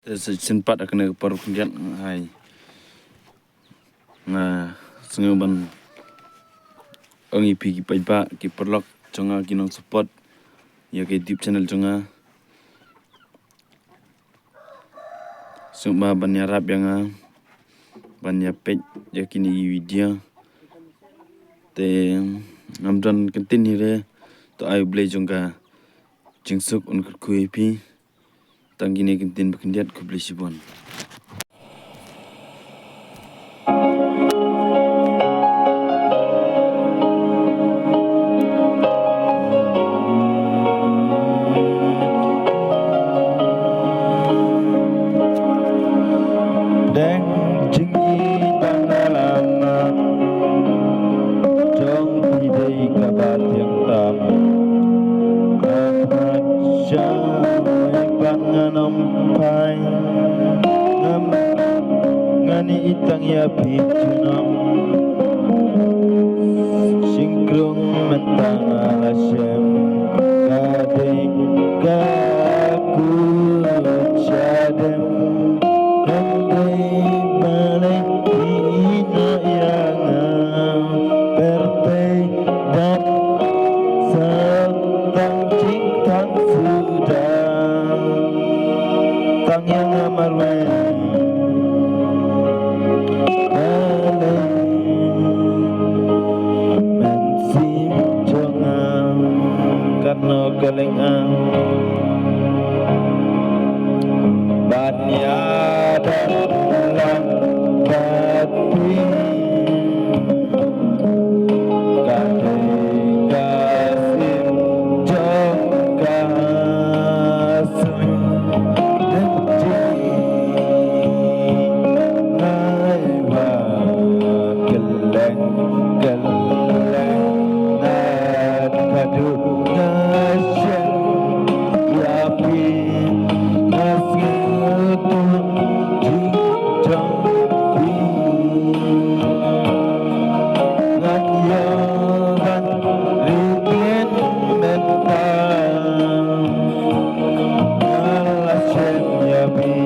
Sempat kena paru kendiat hai sengaban ongi pi pa ki perlok jonga kinong support ya ke YouTube channel jonga sumba ban yarap yang ban ya page ya kini video te amdan kentin hire to ai ble jonga jingsuk on kui pi tanggini kentin bekendiat ku ble sibon. Đang chính đang làm trong khi đây cả ba tiếng tạm hạt trăng bang nom pai ngam ngani itang ya pichunam singkrong mentang alasem kadai kaku chadem galengang banya dalam hati kadai kasim jongga sun hai wa geleng geleng nat padu Yapi